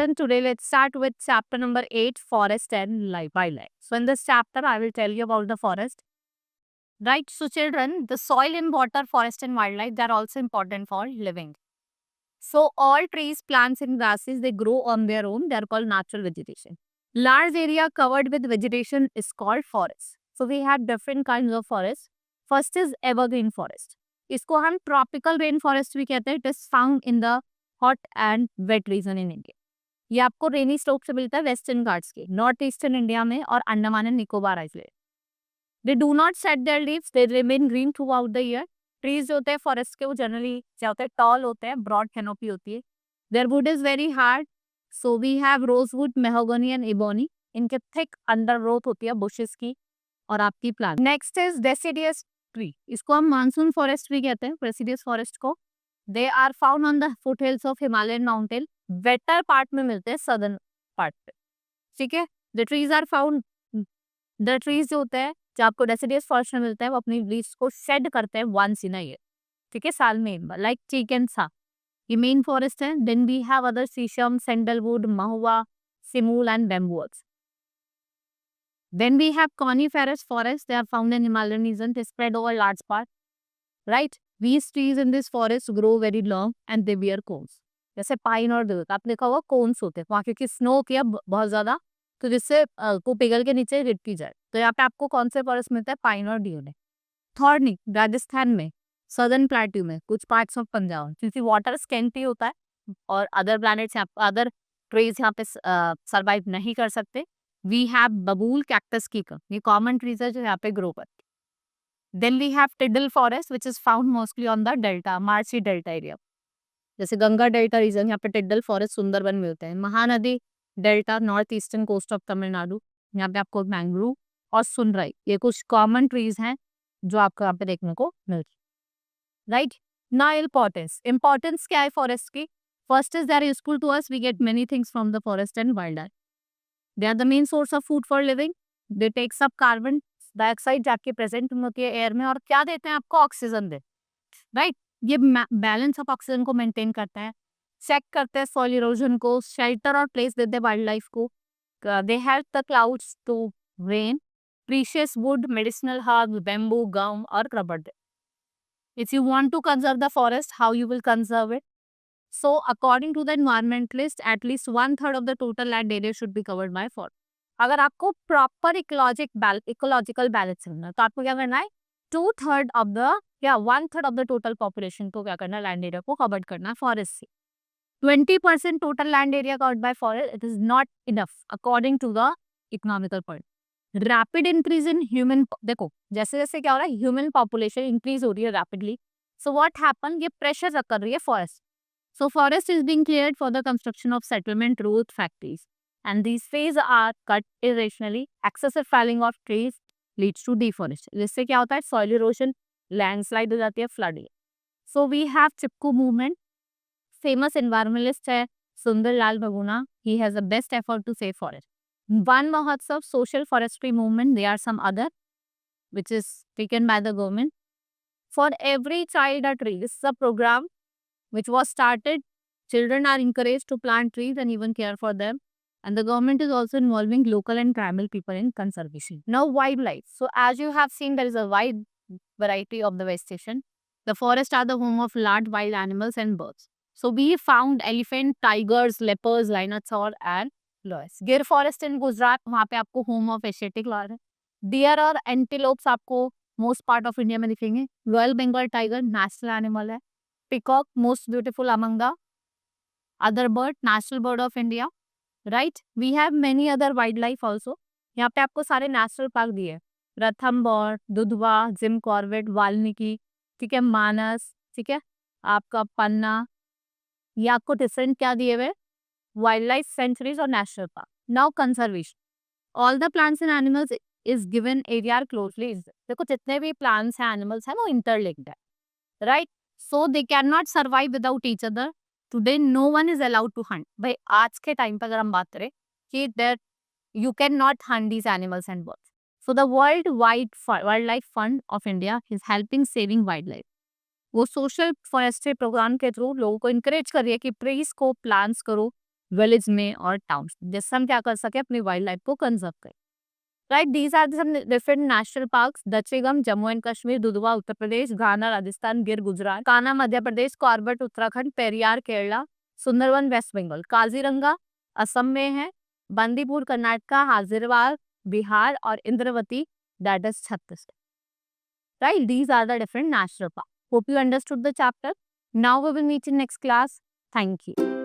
children, today let's start with chapter number 8, Forest and Wildlife. So in this chapter, I will tell you about the forest. Right, so children, the soil and water, forest and wildlife, they are also important for living. So all trees, plants and grasses, they grow on their own. They are called natural vegetation. Large area covered with vegetation is called forest. So we have different kinds of forest. First is evergreen forest. इसको हम tropical rain forest भी कहते हैं. It is found in the hot and wet region in India. ये आपको रेनी stroke से मिलता है वेस्टर्न घाट्स के, नॉर्थ ईस्टर्न इंडिया में और Andaman and Nicobar island. They do not set there leaves, they remain green through out the year. Trees जो होते हैं फॉरेस्ट के वो जनरली क्या होते हैं, टॉल होते हैं, ब्रॉड कैनोपी होती है. There wood is very hard, so we have rosewood, mahogany and ebony. इनके थिक अंडर ग्रोथ होती है बुशेस की और आपकी plant. Next is deciduous tree. इसको हम मानसून फॉरेस्ट भी कहते हैं, डेसिडियस फॉरेस्ट को. They are found on the foothills of Himalayan mountain. Wetter part में मिलते हैं, सदर्न पार्ट पे. ठीक है. The trees are found, the trees जो होते हैं जो आपको डेसिडियस फॉरेस्ट में मिलता है वो अपनी लीव्स को शेड करते हैं वंस इन अ ईयर. ठीक है, साल में एक बार, लाइक चीक एंड सा. ये मेन फॉरेस्ट है. Then we have other shisham, sandalwood, mahua, simul and bamboos. Then we have coniferous forests. They are found in Himalayan region. They spread over large part. Right? These trees in this forest grow very long and they bear cones. जैसे pine और देवदार, आपने देखा होगा cons होते हैं वहाँ, क्योंकि स्नो होती है बहुत ज्यादा, तो जिससे वो पिघल के नीचे गिरती जाए. तो यहाँ पे आपको कौन से फॉरेस्ट मिलता है, पाइन और डियोने. थॉर्नी राजस्थान में, सदर्न प्लेट्यू में, कुछ पार्ट्स ऑफ पंजाब, क्योंकि वाटर स्कैंटी होता है और अदर प्लैनेट्स, अदर ट्रीज यहाँ पे सर्वाइव नहीं कर सकते. वी हैव बबूल, कैक्टस की, ये कॉमन ट्रीज है जो यहाँ पे ग्रो करती. Then we have tidal forest which is found mostly on the delta, marshy delta area. जैसे गंगा डेल्टा रीजन, यहाँ पे टिडल फॉरेस्ट सुंदरबन मिलते हैं. Mahanadi delta, north eastern coast of Tamil Nadu, यहाँ पे आपको मैंग्रोव और सुनराई, ये कुछ कॉमन ट्रीज हैं जो आपको यहाँ पे देखने को मिलती है. राइट. नाउ इम्पोर्टेंस, इम्पोर्टेंस क्या है फॉरेस्ट की. First is they are useful to us, we get many things from the forest and wild life. They are the main source of food for living. They take सब carbon dioxide जाके present होती है air में और क्या देते हैं आपको, ऑक्सीजन दे. राइट. ये बैलेंस ऑफ ऑक्सीजन को मेंटेन करता है. चेक करते हैं सॉइल इरोजन को, शेल्टर और प्लेस देते हैं वाइल्ड लाइफ को. They help the clouds to rain. Precious wood, medicinal herb, bamboo, gum और rubber. If you want to conserve the forest, how you will conserve it? So, according to the environmentalist, at least 1/3 of the total land area should be covered by forest. अगर आपको proper ecological balance करना है तो आपको क्या करना है, 2/3 of the या 1/3 ऑफ द टोटल पॉपुलेशन को क्या करना है, लैंड एरिया को कवर्ड करना है फॉरेस्ट से. 20% total land area covered by forest, it is not enough according to the economical point. Rapid increase in human, देखो जैसे जैसे क्या हो रहा है, ह्यूमन पॉपुलेशन इंक्रीज हो रही है रैपिडली. सो व्हाट हैपन, ये प्रेशर कर रही है forest. So forest is being cleared for the construction of settlement, road, factories, and these trees are cut irrationally. Excessive felling of trees leads to deforestation. जिससे क्या होता है, soil erosion, landslide हो जाती है, flooding. So we have Chipko movement. Famous environmentalist है Sunder Lal Bahuguna. He has the best effort to save forest. One Mahotsav, social forestry movement, there are some other which is taken by the government. For every child a tree, this is a program which was started. Children are encouraged to plant trees and even care for them. And the government is also involving local and tribal people in conservation. Now wildlife. So as you have seen, there is a wide variety of the vegetation. The forests are the home of large wild animals and birds. So we found elephant, tigers, leopards, rhinoceros and lions. Gir forest in Gujarat, वहाँ पे आपको home of Asiatic lion है. Deer और antelopes आपको most part of India में दिखेंगे. Royal Bengal tiger national animal है. Peacock most beautiful among the other bird, national bird of India. Right. We have many other wildlife also. यहाँ पे आपको सारे नेशनल पार्क दिए, रणथंभौर, दुधवा, जिम कॉर्बेट, वाल्मीकि, ठीक है, मानस, ठीक है, आपका पन्ना. ये आपको डिफरेंट क्या दिए हुए, wildlife sanctuaries or national park. Now conservation. All the plants and animals is given area are closely. देखो जितने भी plants हैं, animals हैं, वो interlinked है, right? So they cannot survive without each other. Today no one is allowed to hunt. भाई आज के टाइम पर अगर हम बात करें कि that you cannot hunt these animals and birds. So the Worldwide Wildlife Fund of India is helping saving wildlife. वो सोशल फॉरेस्ट्री प्रोग्राम के थ्रू लोगों को इनकरेज कर रही है कि ट्रीज को प्लांट्स करो, विलेज में और टाउन, जिससे हम क्या कर सके, अपनी वाइल्ड लाइफ को कंजर्व करें। Right, these are some different national parks: Dachigam Jammu and Kashmir, Dudhwa Uttar Pradesh, Ghana Rajasthan, Gir Gujarat, Kanha Madhya Pradesh, Corbett Uttarakhand, Periyar Kerala, Sundarban West Bengal, Kaziranga Assam में है, बंदीपुर कर्नाटका, हाजिरबाग बिहार और Indravati that is Chhattisgarh. Right, these are the different national parks. Hope you understood the chapter. Now we will meet in next class. Thank you.